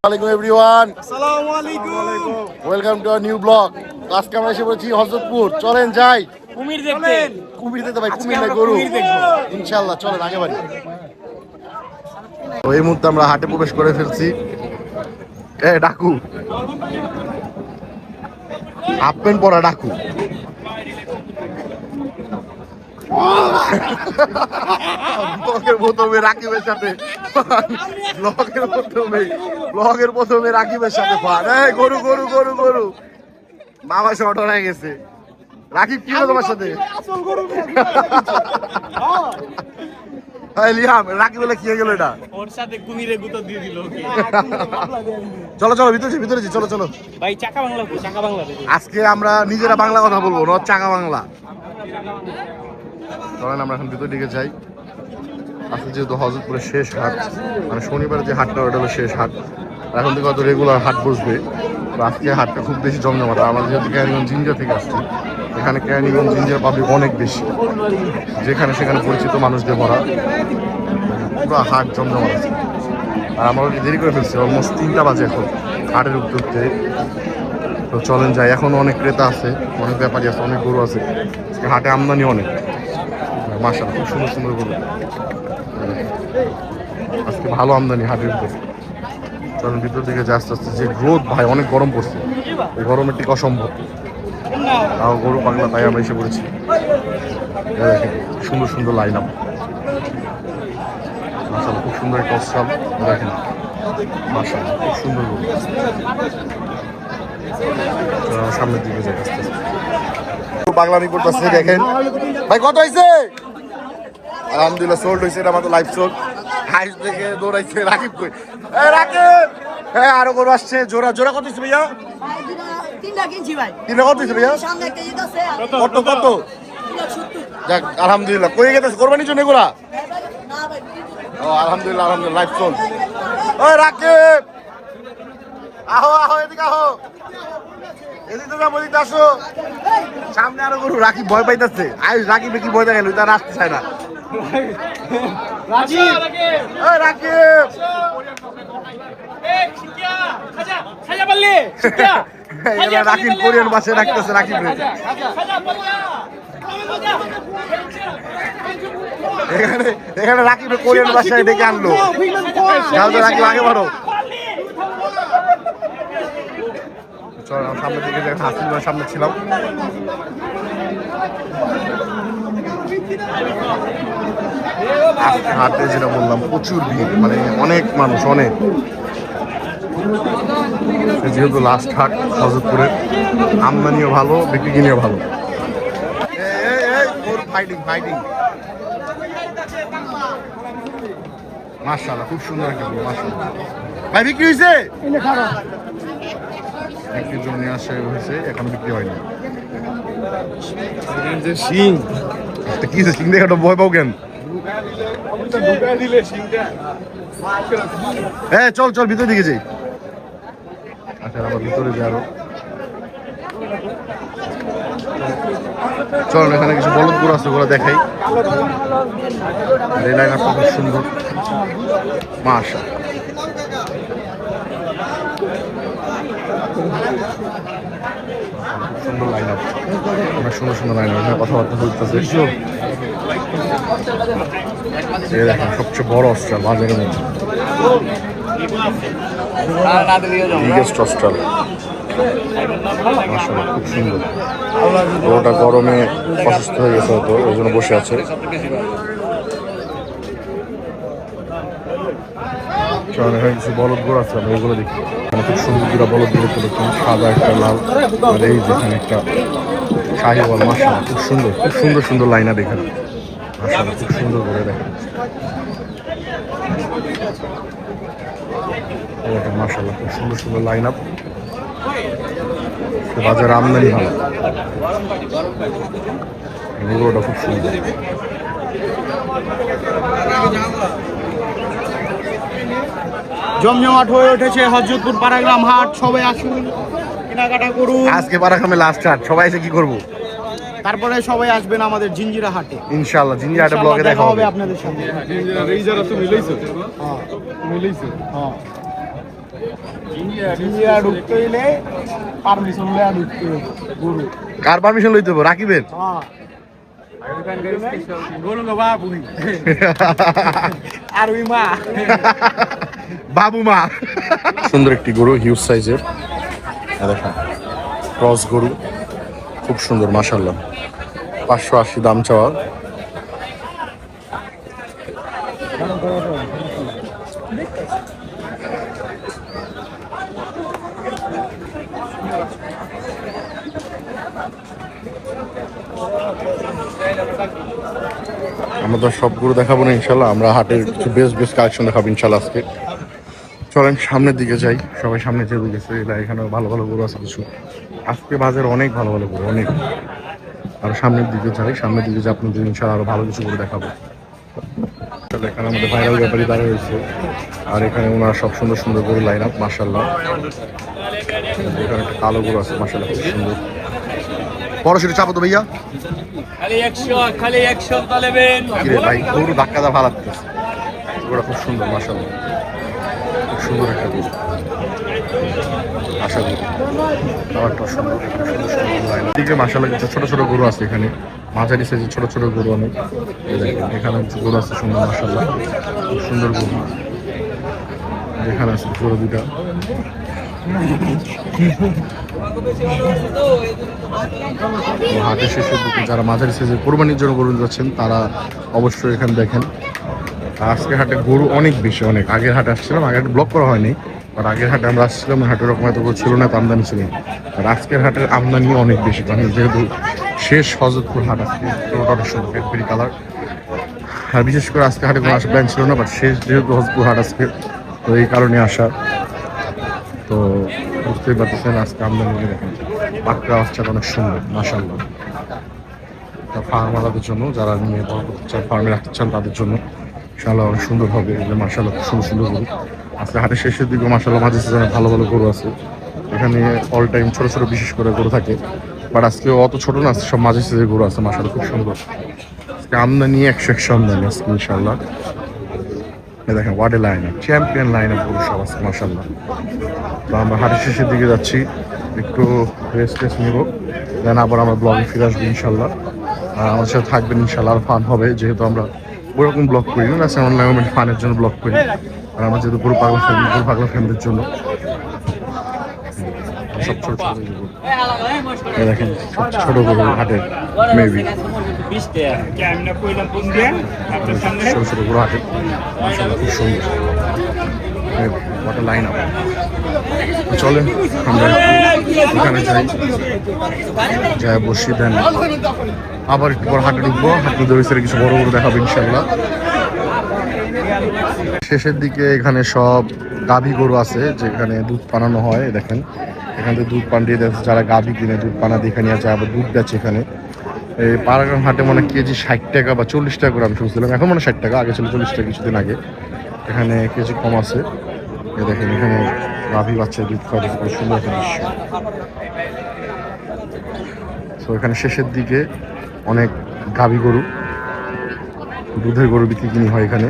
আসসালামু এভরিওয়ান, আসসালামু আলাইকুম। Welcome to our new blog. আজকে আমরা এসে পড়েছি হযরতপুর। চলেন যাই কুমির দেখতে। কুমির দেখতে ভাই, কুমির না গরু ইনশাআল্লাহ। চলেন আগে বাড়ি। তো এই মুহূর্তে আমরা হাটে প্রবেশ করে ফেলছি। ডাকু হাফ প্যান্ট পরা ডাকু। ব্লগের প্রথমে রাকিবের সাথে ব্লগের প্রথমে রাকিবের সাথে গরু গরু গরু গরু মামা শর্ট হয়ে গেছে। রাকিব কি হলো তোমার সাথে? লিয়াম রাকিব বলে কি হয়ে গেল এটা? ওর সাথে কুমিরে গুতো দিয়ে দিল। চলো চলো ভিতরে চলো চলো ভাই চাকা বাংলা আজকে আমরা নিজেরা বাংলা কথা বলবো, নট চাকা বাংলা। চলেন আমরা এখন ভিতর দিকে যাই। আজকে যেহেতু হযরতপুরের শেষ হাট, মানে শনিবার যে হাটটা ওটা হলো শেষ হাট। এখন থেকে হয়তো রেগুলার হাট বসবে। তো আজকে হাটটা খুব বেশি জমজমাট। আমরা যেহেতু কেরানীগঞ্জ জিঞ্জার থেকে আসছি, এখানে কেরানীগঞ্জ জিঞ্জার পাবলিক অনেক বেশি, যেখানে সেখানে পরিচিত মানুষদের ভরা পুরো হাট জমজমাট আছে। আর আমরা দেরি করে ফেলছি, অলমোস্ট 3টা বাজে এখন হাটের উঠতে। তো চলেন যাই। এখনও অনেক ক্রেতা আছে, অনেক ব্যাপারী আছে, অনেক গরু আছে। আজকে হাটে আমদানি অনেক, মাশাআল্লাহ খুব সুন্দর সুন্দর গরু। আজকে ভালো আমদানি হাটের উপর। চলেন ভিতর দিকে যে আস্তে আস্তে। যে রোদ ভাই, অনেক গরম পড়ছে, এই গরমের ঠিক অসম্ভব। তাও গরু পাগলা, তাই আমরা এসে পড়েছি। দেখেন সুন্দর সুন্দর লাইন আপ, মাশাআল্লাহ খুব সুন্দর একটা স্টল। দেখেন মাশাআল্লাহ খুব সুন্দর গরু। সামনের দিকে যাই আস্তে আস্তে। পাগলামি করতেছে দেখেন ভাই। কত হয়েছে? আলহামদুলিল্লাহ সোল্ড হয়েছে। এটা আমাদের লাইভ সোল্ড। হাইস থেকে দৌড়াইছে রাকিব কই। রাকিব হ্যাঁ, আরো গরু আসছে। জোড়া জোড়া কত হয়েছে ভাইয়া? তিনটা কত হয়েছে ভাইয়া? কত কত? যাক আলহামদুলিল্লাহ। কই গেছে কোরবানির জন্য এগুলা? ও আলহামদুলিল্লাহ আলহামদুলিল্লাহ লাইভ সোল্ড। ওই রাকিব আহো আহো, এদিকে আহো, এদিকে তো বলিতে আসো। সামনে আরো গরু। রাকিব ভয় পাইতেছে। আয় রাকিবে কি ভয় দেখালো, তার আসতে চায় না। রাকিব কোরিয়ান বাসে রাখতেছে রাকিব। এখানে রাকিব কোরিয়ান বাসায় ডেকে আনলো। রাকিব আগে বাড়ো। চল সামনের দিকে যাই। হাসিল সামনে ছিলাম। হাটে যেটা বললাম প্রচুর ভিড়, মানে অনেক মানুষ, অনেক। যেহেতু লাস্ট হাট হযরতপুরের, আমদানিও ভালো, বিক্রি কিনেও ভালো। ফাইটিং ফাইটিং মাশাআল্লাহ খুব সুন্দর একটা গরু। মাশাআল্লাহ ভাই বিক্রি হয়েছে? বিক্রির জন্য নিয়ে আসা হয়েছে, এখন বিক্রি হয়নি। সিং কি সিং দেখে একটা ভয় পাও কেন? হ্যাঁ চল চল ভিতরে দিকে যাই। আচ্ছা আবার ভিতরে যাই আরো। চল এখানে কিছু বলদ গরু আছে, ওগুলো দেখাই। এই লাইন আপটা খুব সুন্দর মাশাআল্লাহ। সুন্দর লাইন আপ, অনেক সুন্দর সুন্দর লাইন আপ। এখানে কথাবার্তা বলতেছে। দেখেন সবচেয়ে বড় অস্ট্রাল বাজারের মধ্যে, বিগেস্ট অস্ট্রাল। মাশাআল্লাহ খুব সুন্দর। ওটা গরমে অসুস্থ হয়ে গেছে হয়তো, ওই জন্য বসে আছে। এখানে কিছু বলদ গরু আছে, আমরা এগুলো দেখি। এখানে খুব সুন্দর দুটা বলদ গরু দেখুন, সাদা একটা লাল। আর এই যেখানে একটা শাহিওয়াল। মাশাআল্লাহ খুব সুন্দর, খুব সুন্দর সুন্দর লাইনা দেখেন। মাশাআল্লাহ খুব সুন্দর করে দেখেন। মাশাআল্লাহ খুব সুন্দর সুন্দর লাইন আপ। বাজারে আমদানি ভালো, গরুটা খুব সুন্দর। জমজমাট হয়ে উঠেছে হযরতপুর পাড়াগ্রাম হাট। সবাই আসুন, কেনাকাটা করুন। আজকে পাড়াগ্রামে লাস্ট হাট, সবাই এসে কি করবো? তারপরে সবাই আসবেন আমাদের জিঞ্জিরা হাটে ইনশাআল্লাহ। জিঞ্জিরা হাটে ব্লগে দেখা হবে আপনাদের সামনে। ইন্ডিয়া ঢুকতে হইলে পারমিশন লয়া ঢুকতে হবে গরু। কার পারমিশন লইতে হবে? রাকিবের? হ্যাঁ গরু গো বাবু আর ওই মা বাবু মা। সুন্দর একটি গরু, হিউজ সাইজের, দেখেন ক্রস গরু, খুব সুন্দর মাশাআল্লাহ। 580 দাম চাওয়া। আমরা তো সবগুলো দেখাবো না ইনশাল্লাহ, আমরা হাটের কিছু বেস্ট বেস্ট কালেকশন দেখাবো ইনশাল্লাহ আজকে। চলেন সামনের দিকে যাই, সবাই সামনে যেতে গেছে, এখানে ভালো ভালো গরু আছে কিছু। আজকে বাজারে অনেক ভালো ভালো গরু, অনেক। আর সামনের দিকে যাই, সামনের দিকে যে আপনাদের ইনশাল্লাহ আরো ভালো কিছু গরু দেখাবো। এখানে আমাদের ভাইরাল ব্যাপারী দাঁড়িয়ে রয়েছে, আর এখানে ওনারা সব সুন্দর সুন্দর গরু লাইন আপ মাশাআল্লাহ। এখানে একটা কালো গরু আছে মাশাআল্লাহ, খুব সুন্দর। পড়াশোনা চাপো তো ভাইয়া, খালি 100 তালেবেন কিরে ভাই গরু ধাক্কা দা ভালো লাগতেছে। গরুটা খুব সুন্দর মাশাআল্লাহ, খুব সুন্দর একটা গরু। আশা করি খাবারটা সুন্দর, সুন্দর সুন্দর লাইন। এদিকে মাশাআল্লাহ কিছু ছোট ছোট গরু আছে এখানে, মাঝারি সাইজের ছোট ছোট গরু অনেক। এখানে কিছু গরু আছে সুন্দর মাশাআল্লাহ, খুব সুন্দর গরু। এখানে আছে গরু দুটা। হাটের শেষের দিকে যারা মাঝারি সাইজের কোরবানির জন্য গরু যাচ্ছেন তারা অবশ্যই এখানে দেখেন। আজকে হাটে গরু অনেক বেশি, অনেক। আগের হাটে আসছিলাম, আগের হাটে ব্লক করা হয়নি, আর আগের হাটে আমরা আসছিলাম, হাটের রকম এত ছিল না, আমদানি ছিল না। আর আজকের হাটের আমদানি অনেক বেশি, কারণ যেহেতু শেষ হজরতপুর হাট, আজকে অনেক সুন্দর পেটপিরি কালার। আর বিশেষ করে আজকে হাটে কোনো আসা প্ল্যান ছিল না, বাট শেষ যেহেতু হজরতপুর হাট আজকে, তো এই কারণে আসা। তো বুঝতেই পারতেছেন আজকে আমদানি দেখেন, পাকড়া বাচ্চাটা অনেক সুন্দর মাশাআল্লাহ। ফার্মারদের জন্য, যারা নিয়ে ফার্মে রাখতে চান তাদের জন্য ইনশাআল্লাহ অনেক সুন্দর হবে মাশাআল্লাহ, খুব সুন্দর সুন্দর গরু। আজকে হাটের শেষের দিকে মাশাআল্লাহ মাঝে সিজনে ভালো ভালো গরু আছে এখানে। অল টাইম ছোট ছোট বিশেষ করে গরু থাকে, বাট আজকে অত ছোট না, সব মাঝে সিজনের গরু আছে মাশাআল্লাহ, খুব সুন্দর। আজকে আমদানি 100 আমদানি আজকে ইনশাআল্লাহ। দেখেন ওয়ার্ডে line up, champion line up গরু সব আজকে মাশাআল্লাহ। তো আমরা হাটের শেষের দিকে যাচ্ছি, একটু রেস্ট নিব, দেন আবার আমরা ব্লগে ফিরে আসবো ইনশাআল্লাহ। আর আমার সাথে থাকবেন ইনশাআল্লাহ, আর ফান হবে, যেহেতু আমরা ওরকম ব্লগ করি না, অনলাইন ফানের জন্য ব্লগ করি। আর আমরা যেহেতু গরু পাগলা ফ্যামিলির জন্য সব ছোট ছোট দেখেন, সব ছোট গরু হাটের মেবি ছোট ছোট গরু হাটের খুব সুন্দর লাইন আপ। চলেন আমরা ওখানে যাই বসি, দেন আবার একটু পর হাটে ঢুকবো, হাটে ধরে কিছু বড় বড় দেখাবো ইনশাল্লাহ। শেষের দিকে এখানে সব গাভী গরু আছে যেখানে দুধ পানানো হয়, দেখেন এখান থেকে দুধ পান দিয়ে দেখছে, যারা গাভী কিনে দুধ পানা দেখে নিয়ে যায়, আবার দুধ বেচে এখানে। এই পাড়াগ্রাম হাটে মানে কেজি 60 টাকা বা 40 টাকা করে আমি শুনছিলাম, এখন মানে 60 টাকা, আগে ছিল 40 টাকা কিছুদিন আগে। এখানে কেজি কম আছে, দেখেন এখানে গাভী বাচ্চা দুধ খাওয়া, খুব সুন্দর একটা দৃশ্য। তো এখানে শেষের দিকে অনেক গাভী গরু, দুধের গরু বিক্রি কিনি হয় এখানে।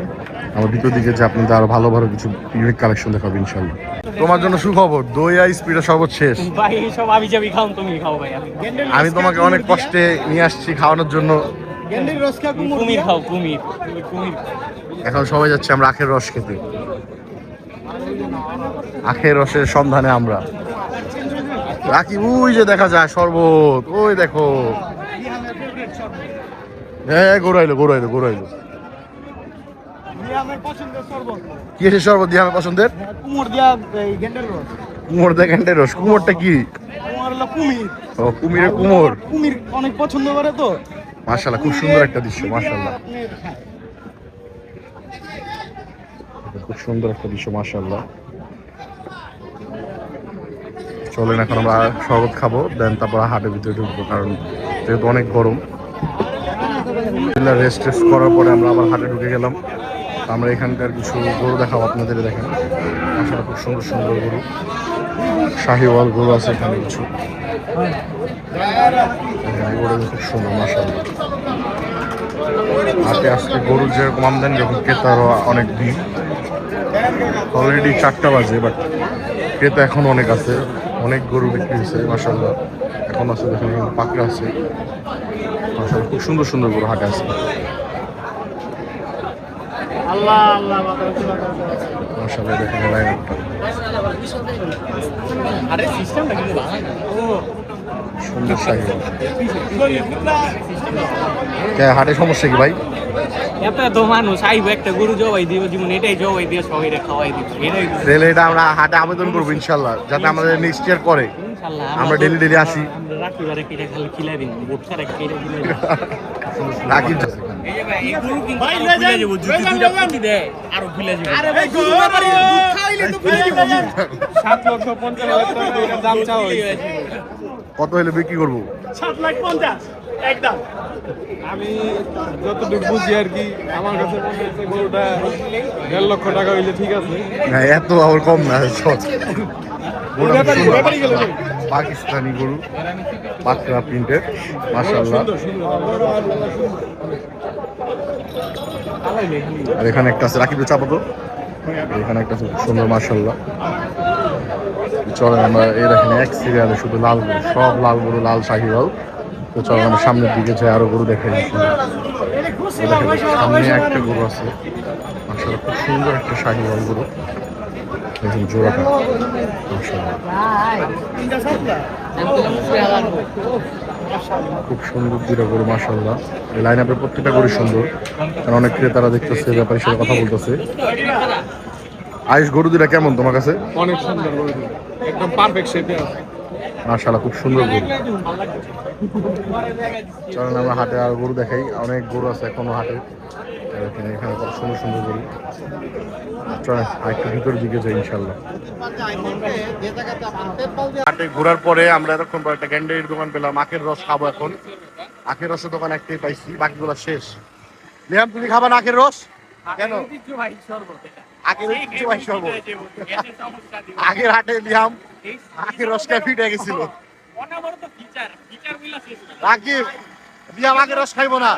আমার ভিতর দিকে যে আপনাদের আরো ভালো ভালো কিছু ইউনিক কালেকশন দেখাবো ইনশাল্লাহ। তোমার জন্য সুখবর, দই আর স্পিডের শরবত শেষ ভাই, সব আমি যাবি খাও, তুমি খাও ভাই। আমি তোমাকে অনেক কষ্টে নিয়ে আসছি খাওয়ানোর জন্য। গেন্ডির রস খা, কুমির খাও, কুমির। এখন সবাই যাচ্ছে আমরা আখের রস খেতে, আখের রসের সন্ধানে আমরা রাখি। ওই যে দেখা যায় শরবত, ওই দেখো, হ্যাঁ গরু আইলো। কি এসে শরবত দিয়ে আমার পছন্দের? কুমোর দিয়া গেন্ডের রস। কুমোর দিয়ে গেন্ডের রস? কুমোরটা কি? কুমোর হলো কুমির। ও কুমিরের কুমোর। কুমির অনেক পছন্দ করে তো মাশাআল্লাহ, খুব সুন্দর একটা দৃশ্য মাশাআল্লাহ, খুব সুন্দর একটা দৃশ্য মাশাআল্লাহ। চলেন এখন আমরা শরবত খাবো, দেন তারপর হাটের ভিতরে ঢুকবো, কারণ যেহেতু অনেক গরম। রেস্ট করার পরে আমরা আবার হাটে ঢুকে গেলাম। আমরা এখানকার কিছু গরু দেখাবো আপনাদের, দেখেন আসলে খুব সুন্দর সুন্দর গরু, শাহিওয়াল গরু আছে এখানে কিছু, খুব সুন্দর মাশাআল্লাহ। হাটে আজকে গরুর যেরকম আমদানি, যখন ক্রেতারও অনেক ভিড়। অলরেডি 4টা বাজে, বাট ক্রেতা এখন অনেক আছে, অনেক গরু বিক্রি হয়েছে মাশাআল্লাহ। এখন আছে দেখেন এখানে পাকড়া আছে মাশাআল্লাহ, খুব সুন্দর সুন্দর গরু হাটে আছে আল্লাহ আল্লাহ মাশাআল্লাহ। দেখেন লাইন আপটা আরে সিস্টেমটা কিন্তু ভালো না ও সুন্দর শাহিওয়াল। হাটে সমস্যা কি ভাই? এত মানুষ আইব একটা গরু জবাই দিব যেমন এটাই জবাই দিয়ে সবাই খাওয়াই দিব এটাই তাহলে এটা আমরা হাটে আবেদন করবো ইনশাল্লাহ, যাতে আমাদের নেক্সট ইয়ার করে ইনশাআল্লাহ আমরা ডেলি ডেলি আসি। আমরা রাখিবারে কেটে খালি খিলাই দিন বুট ছাড়া কেটে খিলাই দিন রাখি এই যে ভাই এই গরু কিন্তু ভাই লে যাই যদি দুইটা পুঁতি দেয় আরো খিলাই যাবে আরে ভাই গরু ব্যাপারে দুধ খাইলে তো খিলাই যাবে 7,50,000 টাকা দাম চাও হইছে কত হলে বিক্রি করবো? 7,50,000 একদম। আমি যতটুকু বুঝি আর কি, আমার কাছে মনে হচ্ছে গরুটা 1.5 লক্ষ টাকা হইলে ঠিক আছে। না এত আবার কম না, পাকিস্তানি গরু পাকড়া প্রিন্টের মাশাআল্লাহ। আর এখানে একটা আছে রাকিব চাপা তো, এখানে একটা আছে সুন্দর মাশাআল্লাহ। চলেন আমরা এই দেখেন এক সিরিয়ালে শুধু লাল গরু, সব লাল গরু, লাল শাহিওয়াল। তো চলেন আমরা সামনের দিকে যাই, আরো গরু দেখে সামনে একটা গরু আছে মাশাআল্লাহ, খুব সুন্দর একটা শাহিওয়াল গরু। দেখুন জোড়াটা মাশাআল্লাহ, খুব সুন্দর দুইটা গরু মাশাআল্লাহ। এই লাইন আপের প্রত্যেকটা গরু সুন্দর, কারণ অনেক ক্রেতারা দেখতেছে, ব্যাপারীর সাথে কথা বলতেছে। আয়ুষ গরু দুটা কেমন তোমার কাছে? অনেক সুন্দর গরু, একদম পারফেক্ট শেপে আছে মাশাআল্লাহ, খুব সুন্দর গরু। চলেন আমরা হাটে আর গরু দেখাই, অনেক গরু আছে এখনো হাটে। এখানে কত সুন্দর সুন্দর গরু। চলেন একটু ভিতরের দিকে যাই ইনশাল্লাহ। হাটে ঘোরার পরে আমরা এতক্ষণ পর একটা গ্যান্ডারির দোকান পেলাম, আখের রস খাবো এখন। আখের রসের দোকান একটাই পাইছি, বাকিগুলো শেষ। লিয়াম তুমি খাবা না আখের রস? কেন? আখের ঐতিহ্যবাহী শরবত। আগের হাটে লিয়াম আখের রস খাই ফিটে গেছিল। রাকিব লিয়াম আখের রস খাইবো না।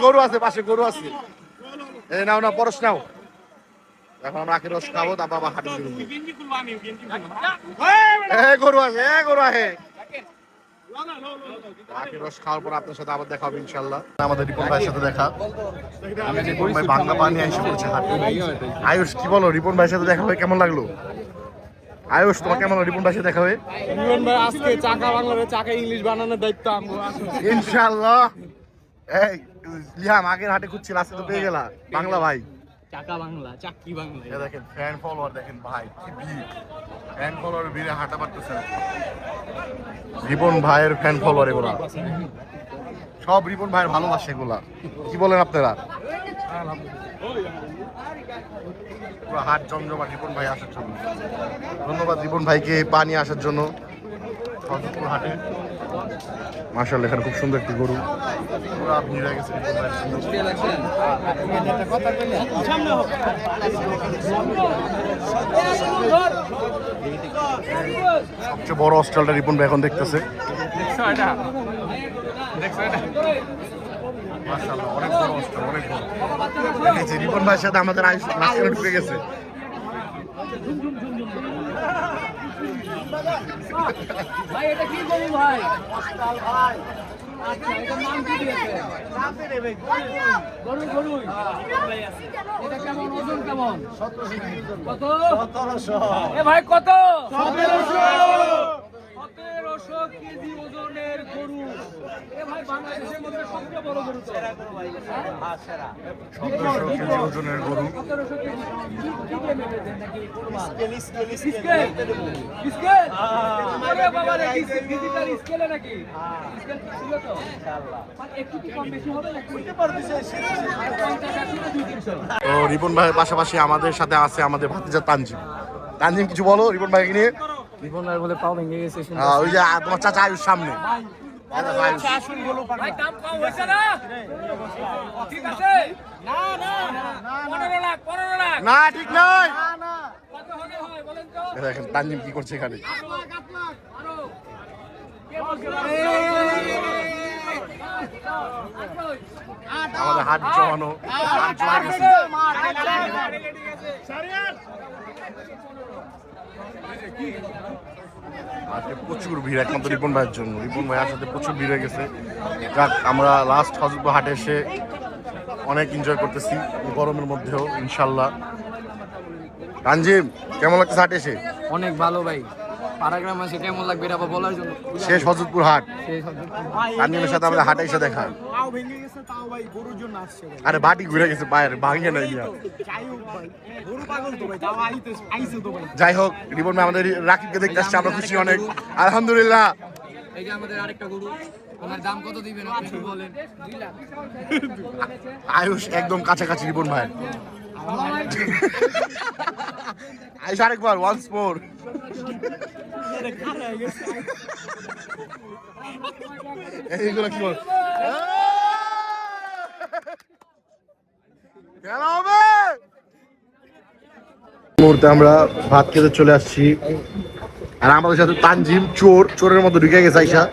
গরু আছে পাশে, গরু আছে, এই নাও না পরশ নাও। এখন আমরা আখের রস খাবো, তারপর আবার হাটে গরু আছে, গরু আছে। আখের রস খাওয়ার পর আপনার সাথে আবার দেখা হবে ইনশাল্লাহ। আমাদের রিপন ভাইয়ের সাথে দেখা, রিপন ভাই বাংলা পানি এসে পড়ছে হাটে। আয়ুষ কি বলো, রিপন ভাইয়ের সাথে দেখা হয়ে কেমন লাগলো? আয়ুষ তোমার কেমন রিপন ভাইয়ের সাথে দেখা হয়ে? রিপন ভাই আজকে চাকা বাংলার চাকা ইংলিশ বানানোর দায়িত্ব আমগো ইনশাআল্লাহ। এই লিয়াম আগের হাটে খুঁজছিল, আজকে তো পেয়ে গেলা বাংলা ভাই। চাকা বাংলা, চাকি বাংলা। দেখেন ফ্যান ফলোয়ার, দেখেন ভাই কি ভিড়, ফ্যান ফলোয়ার ভিড়ে হাঁটা পারতেছে না। রিপন ভাইয়ের ফ্যান ফলোয়ার এগুলা সব রিপন ভাইয়ের ভালোবাসে এগুলা, কি বলেন আপনারা? পুরো হাট জমজমা রিপন ভাই আসার জন্য। ধন্যবাদ রিপন ভাইকে পানি আসার জন্য হাটে। মাশাআল্লাহ এখানে খুব সুন্দর একটি গরু, পুরো ভিড় হয়ে গেছে রিপন ভাইয়ের জন্য। সবচেয়ে বড় অস্ট্রালটা রিপন ভাই এখন দেখতেছে। মাশাআল্লাহ অনেক বড় অস্ট্রাল, অনেক বড়। দেখেছি রিপন ভাইয়ের সাথে আমাদের আয়ুষ মাঝখানে ঢুকে গেছে। ভাই এটা কি গরু ভাই? ভাই আচ্ছা এটা নাম কি দিয়েছে? গরু এটা কেমন, ওজন কেমন? 1700। কত? 1700। এ ভাই কত? 1700 কেজি ওজনের গরু। এ ভাই বাংলাদেশের মধ্যে সবচেয়ে বড় গরু তো। হ্যাঁ সেরা। 1700 কেজি ওজনের গরু। 1700 কেজি। কি দিয়ে মেপেছেন নাকি কুরবান? স্কেল। স্কেল? আরে বাবা রে, ডিজিটাল স্কেলে নাকি? স্কেল ছিল তো ইনশাআল্লাহ। মানে একটু কি কম বেশি হবে নাকি? বুঝতে পারতেছেন 50 তো রিপন ভাইয়ের পাশাপাশি আমাদের সাথে আছে আমাদের ভাতিজা তানজিম। তানজিম কিছু বলো রিপন ভাইকে নিয়ে। রিপন ভাই বলে পাও ভেঙে গেছে। ওই যে তোমার চাচা আয়ুষ সামনে। ভাই দাম কম হইছে না? ঠিক আছে? না 15 লাখ। না ঠিক নয়। কত হলে হয় বলেন তো? দেখেন তানজিম কি করছে এখানে। 8 লাখ আরো কে বলছে? আমাদের হাট জমানো হাট জমা গেছে। আজকে প্রচুর ভিড় একমাত্র রিপন ভাইয়ের জন্য। রিপন ভাইয়ের সাথে প্রচুর ভিড় হয়ে গেছে। যাক, আমরা লাস্ট হজরতপুর হাটে এসে অনেক এনজয় করতেছি গরমের মধ্যেও ইনশাল্লাহ। তানজিম, কেমন লাগতেছে হাটে এসে? অনেক ভালো ভাই, পাড়াগ্রাম আছে কেমন লাগবে এটা আবার বলার জন্য। শেষ হজরতপুর হাট, সেই সব তানজিমের সাথে আমাদের হাটে এসে দেখা। পাও ভেঙে গেছে তাও ভাই গরুর জন্য আসছে ভাই। আরে বাটি ঘুরে গেছে পায়ের, ভাঙিয়ে নাই গিয়া। যাই হোক ভাই, গরু পাগল তো ভাই, তাও আইছে তো ভাই। যাই হোক, রিপন ভাই আমাদের রাকিবকে দেখতে আসছে, আমরা খুশি অনেক, আলহামদুলিল্লাহ। এই যে আমাদের আরেকটা গরু, ওনার দাম কত দিবেন আপনি একটু বলেন। 2 লাখ। আয়ুষ একদম কাছাকাছি রিপন ভাই। আয়ুষ আরেকবার, ওয়ান্স মোর। এইগুলো কি বল, কেন হবে? মুহূর্তে আমরা ভাত খেতে চলে আসছি, আর আমাদের সাথে তানজিম চোরের মতো ঢুকে গেছে আইসা।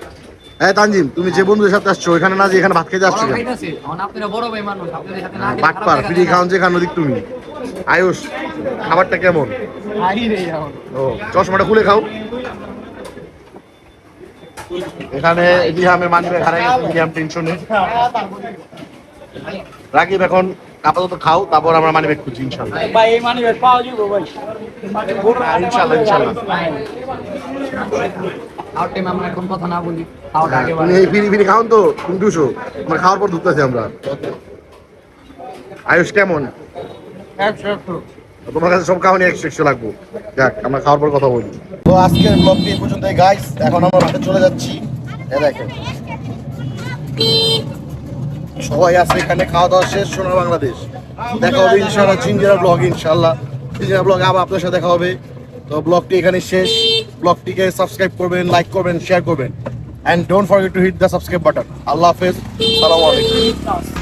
হ্যাঁ তানজিম, তুমি যে বন্ধুদের সাথে আসছো এখানে না যে এখানে ভাত খেতে আসছো কেন? আপনারা বড় ভাই মানুষ, আপনাদের সাথে না বাটপার, ফ্রি খাওয়ান যে খান ওদিক তুমি। আয়ুষ, খাবারটা কেমন? ও, চশমাটা খুলে খাও। এখানে ইতিহামের মানবে হারাই গেছে, ইতিহাম টেনশনে। রাকিব এখন আপাতত খাও, তারপর আমরা মানি ব্যাগ খুঁজি ইনশাল্লাহ। ভাই এই মানি ব্যাগ পাওয়া যাবে ভাই। ইনশাল্লাহ ইনশাল্লাহ। আউট টাইম আমরা এখন কথা না বলি, আউট আগে তুমি এই ফিরি খাওন তো, তুমি দুশো আমার খাওয়ার পর ধুতেছি আমরা। আয়ুষ কেমন? তোমার কাছে সব খাওয়ানি 100 লাগবো। যাক, আমরা খাওয়ার পর কথা বলি। তো আজকের ব্লগটি এই পর্যন্তই গাইস, এখন আমরা মাঠে চলে যাচ্ছি। দেখেন সবাই আছে এখানে, খাওয়া দাওয়া শেষ। সোনার বাংলাদেশ দেখা হবে ইনশাআল্লাহ জিঞ্জিরা ব্লগ, ইনশাআল্লাহ জিঞ্জিরা ব্লগ আবার আপনার সাথে দেখা হবে। তো ব্লগটি এখানে শেষ। ব্লগটিকে সাবস্ক্রাইব করবেন, লাইক করবেন, শেয়ার করবেন, and don't forget to hit the subscribe button. Allah Hafiz. Assalamu alaikum.